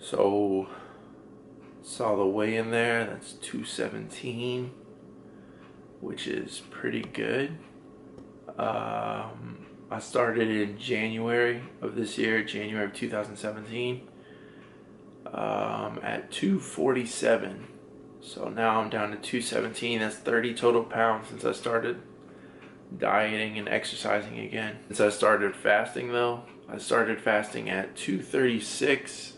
So saw the weigh in there, that's 217, which is pretty good. I started in January of this year, January of 2017, at 247. So now I'm down to 217. That's 30 total pounds since I started dieting and exercising again. Since I started fasting though, I started fasting at 236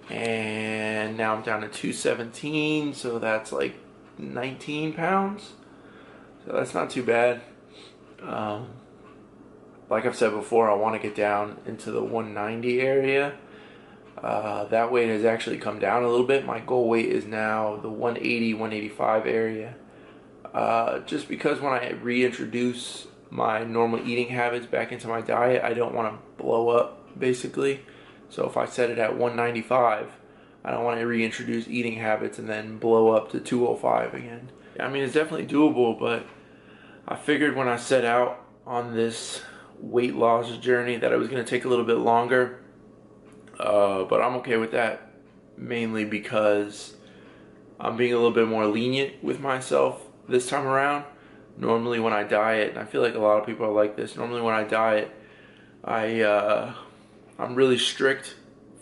and now I'm down to 217, so that's like 19 pounds. So that's not too bad. Like I've said before, I want to get down into the 190 area. That weight has actually come down a little bit. My goal weight is now the 180, 185 area. Just because when I reintroduce my normal eating habits back into my diet, I don't want to blow up, basically. So if I set it at 195, I don't want to reintroduce eating habits and then blow up to 205 again. I mean, it's definitely doable, but I figured when I set out on this weight loss journey that it was going to take a little bit longer. But I'm okay with that, mainly because I'm being a little bit more lenient with myself this time around. Normally when I diet, and I feel like a lot of people are like this, normally when I diet, I'm really strict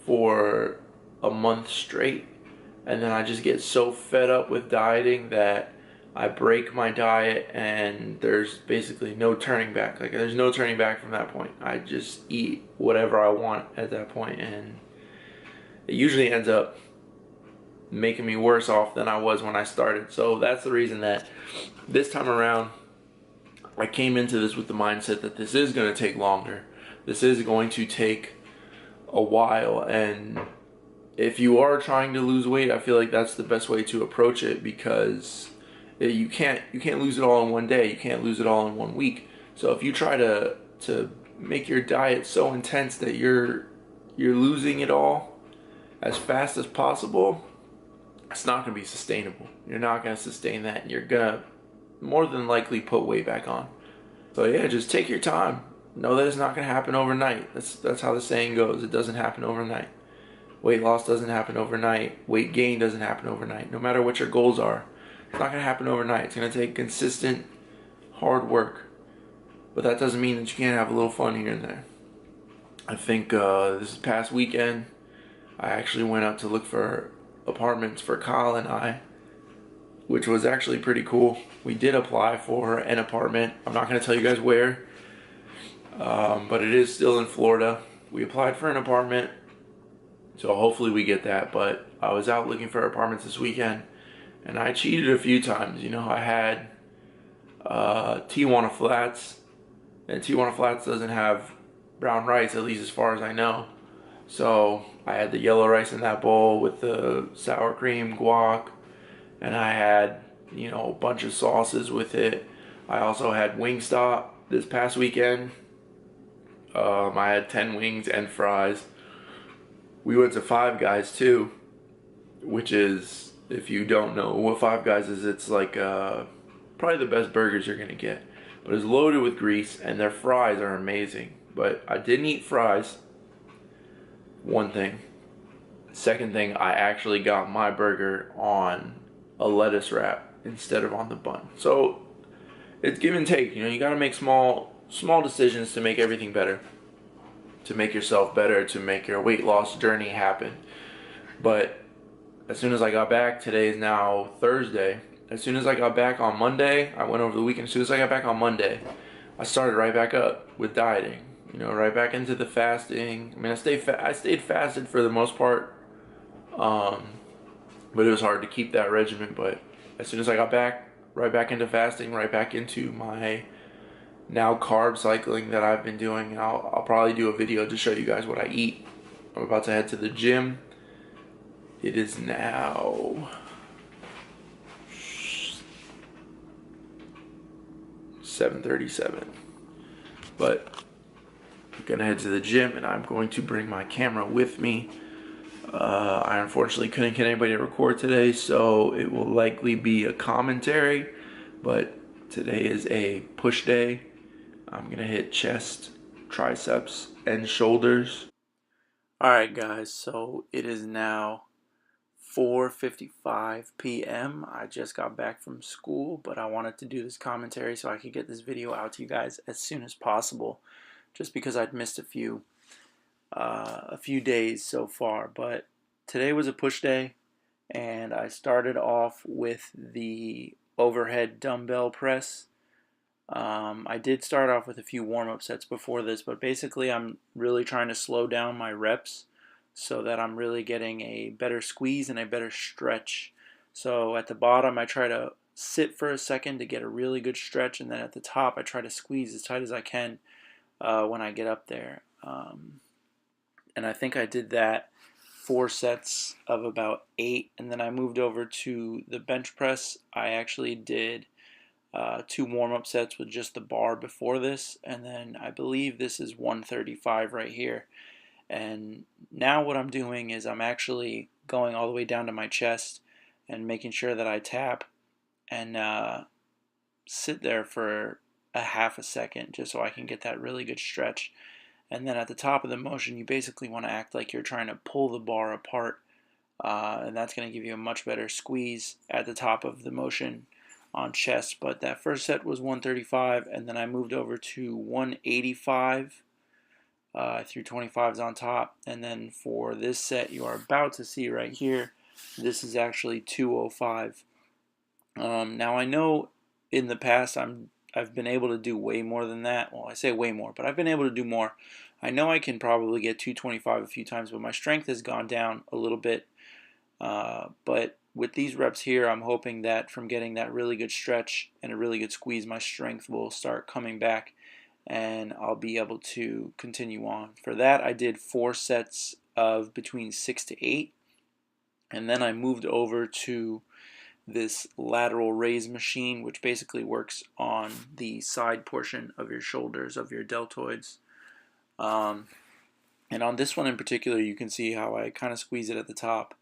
for a month straight, and then I just get so fed up with dieting that I break my diet and there's basically no turning back. Like, there's no turning back from that point. I just eat whatever I want at that point, and it usually ends up making me worse off than I was when I started. So that's the reason that this time around I came into this with the mindset that this is going to take longer. This is going to take a while, and if you are trying to lose weight, I feel like that's the best way to approach it, because you can't lose it all in one day. You can't lose it all in 1 week. So if you try to make your diet so intense that you're losing it all as fast as possible, it's not going to be sustainable. You're not going to sustain that, and you're going to more than likely put weight back on. So yeah, just take your time. Know that it's not going to happen overnight. That's how the saying goes. It doesn't happen overnight. Weight loss doesn't happen overnight. Weight gain doesn't happen overnight. No matter what your goals are, it's not going to happen overnight. It's going to take consistent, hard work. But that doesn't mean that you can't have a little fun here and there. I think this past weekend, I actually went out to look for apartments for Kyle and I, which was actually pretty cool. We did apply for an apartment. I'm not going to tell you guys where, but it is still in Florida. We applied for an apartment, so hopefully we get that. But I was out looking for apartments this weekend, and I cheated a few times. You know, I had Tijuana Flats, and Tijuana Flats doesn't have brown rice, at least as far as I know. So I had the yellow rice in that bowl with the sour cream, guac, and I had, you know, a bunch of sauces with it. I also had Wingstop this past weekend. I had 10 wings and fries. We went to Five Guys too, which is, if you don't know what Five Guys is, it's like probably the best burgers you're gonna get. But it's loaded with grease, and their fries are amazing. But I didn't eat fries. One thing. Second thing, I actually got my burger on a lettuce wrap instead of on the bun. So it's give and take. You know, you gotta make small decisions to make everything better, to make yourself better, to make your weight loss journey happen. But as soon as I got back, today is now Thursday. As soon as I got back on Monday, I went over the weekend. As soon as I got back on Monday, I started right back up with dieting. You know, right back into the fasting. I mean, I stayed fasted for the most part, but it was hard to keep that regimen. But as soon as I got back, right back into fasting, right back into my now carb cycling that I've been doing. I'll probably do a video to show you guys what I eat. I'm about to head to the gym. It is now 7:37, but I'm gonna head to the gym, and I'm going to bring my camera with me. I unfortunately couldn't get anybody to record today, so it will likely be a commentary, but today is a push day. I'm gonna hit chest, triceps, and shoulders. Alright guys, so it is now 4:55 p.m. I just got back from school, but I wanted to do this commentary so I could get this video out to you guys as soon as possible, just because I'd missed a few days so far. But today was a push day, and I started off with the overhead dumbbell press. I did start off with a few warm-up sets before this, but basically I'm really trying to slow down my reps so that I'm really getting a better squeeze and a better stretch. So at the bottom I try to sit for a second to get a really good stretch, and then at the top I try to squeeze as tight as I can when I get up there. And I think I did that 4 sets of about 8, and then I moved over to the bench press. I actually did 2 warm-up sets with just the bar before this, and then I believe this is 135 right here. And now what I'm doing is I'm actually going all the way down to my chest and making sure that I tap and sit there for a half a second just so I can get that really good stretch. And then at the top of the motion, you basically want to act like you're trying to pull the bar apart, and that's going to give you a much better squeeze at the top of the motion on chest. But that first set was 135, and then I moved over to 185. I threw 25s on top, and then for this set you are about to see right here, this is actually 205. Now I know in the past I've been able to do way more than that. Well, I say way more, but I've been able to do more. I know I can probably get 225 a few times, but my strength has gone down a little bit. But with these reps here, I'm hoping that from getting that really good stretch and a really good squeeze, my strength will start coming back and I'll be able to continue on. For that, I did 4 sets of between 6 to 8, and then I moved over to this lateral raise machine, which basically works on the side portion of your shoulders, of your deltoids. And on this one in particular, you can see how I kind of squeeze it at the top.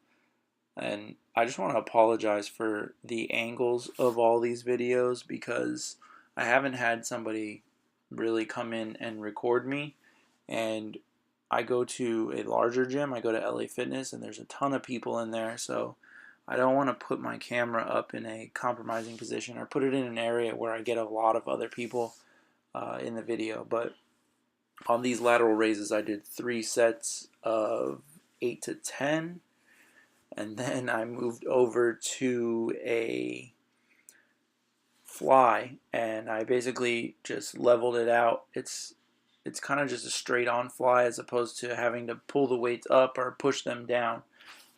And I just want to apologize for the angles of all these videos, because I haven't had somebody really come in and record me. And I go to a larger gym, I go to LA Fitness, and there's a ton of people in there, so I don't want to put my camera up in a compromising position or put it in an area where I get a lot of other people in the video. But on these lateral raises, I did 3 sets of 8 to 10, and then I moved over to a fly, and I basically just leveled it out. It's kind of just a straight on fly as opposed to having to pull the weights up or push them down.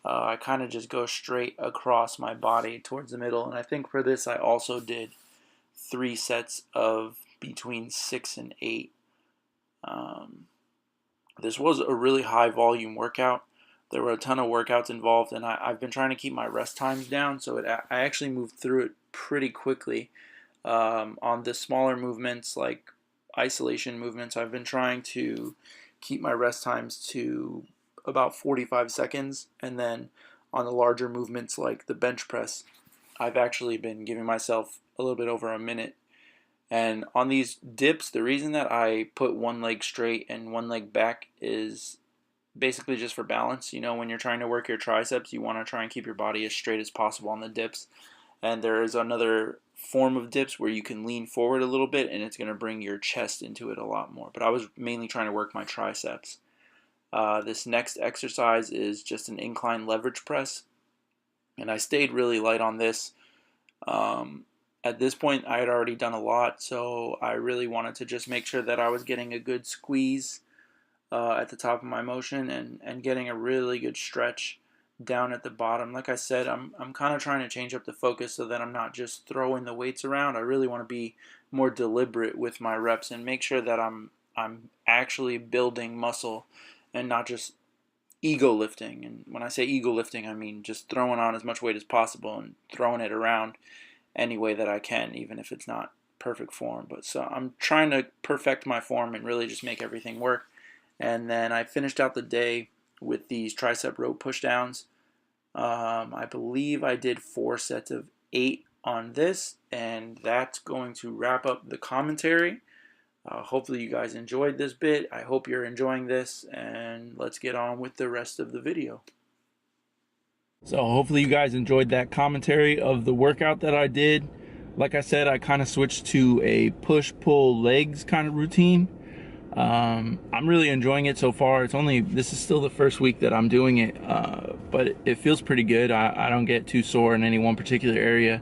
I kind of just go straight across my body towards the middle, and I think for this I also did 3 sets of between 6 and 8. This was a really high volume workout. There were a ton of workouts involved, and I've been trying to keep my rest times down, so I actually moved through it pretty quickly. On the smaller movements like isolation movements, I've been trying to keep my rest times to about 45 seconds, and then on the larger movements like the bench press, I've actually been giving myself a little bit over a minute. And on these dips, the reason that I put one leg straight and one leg back is basically just for balance. You know, when you're trying to work your triceps, you want to try and keep your body as straight as possible on the dips. And there is another form of dips where you can lean forward a little bit, and it's going to bring your chest into it a lot more. But I was mainly trying to work my triceps. This next exercise is just an incline leverage press, and I stayed really light on this. At this point, I had already done a lot, so I really wanted to just make sure that I was getting a good squeeze at the top of my motion and getting a really good stretch down at the bottom. Like I said, I'm kind of trying to change up the focus so that I'm not just throwing the weights around. I really want to be more deliberate with my reps and make sure that I'm actually building muscle and not just ego lifting. And when I say ego lifting, I mean just throwing on as much weight as possible and throwing it around any way that I can, even if it's not perfect form. But so I'm trying to perfect my form and really just make everything work. And then I finished out the day with these tricep rope push downs. I believe I did 4 sets of 8 on this, and that's going to wrap up the commentary. Hopefully you guys enjoyed this bit. I hope you're enjoying this, and let's get on with the rest of the video. So hopefully you guys enjoyed that commentary of the workout that I did. Like I said, I kind of switched to a push-pull legs kind of routine. I'm really enjoying it so far. This is still the first week that I'm doing it, but it feels pretty good. I don't get too sore in any one particular area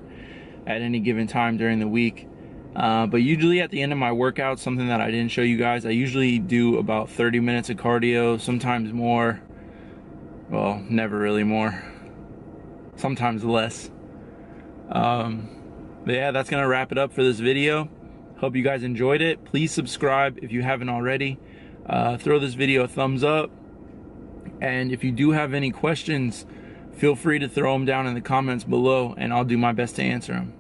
at any given time during the week. But usually at the end of my workout, something that I didn't show you guys, I usually do about 30 minutes of cardio, sometimes more. Well, never really more. Sometimes less. But yeah, that's gonna wrap it up for this video. Hope you guys enjoyed it. Please subscribe if you haven't already. Throw this video a thumbs up, and if you do have any questions, feel free to throw them down in the comments below, and I'll do my best to answer them.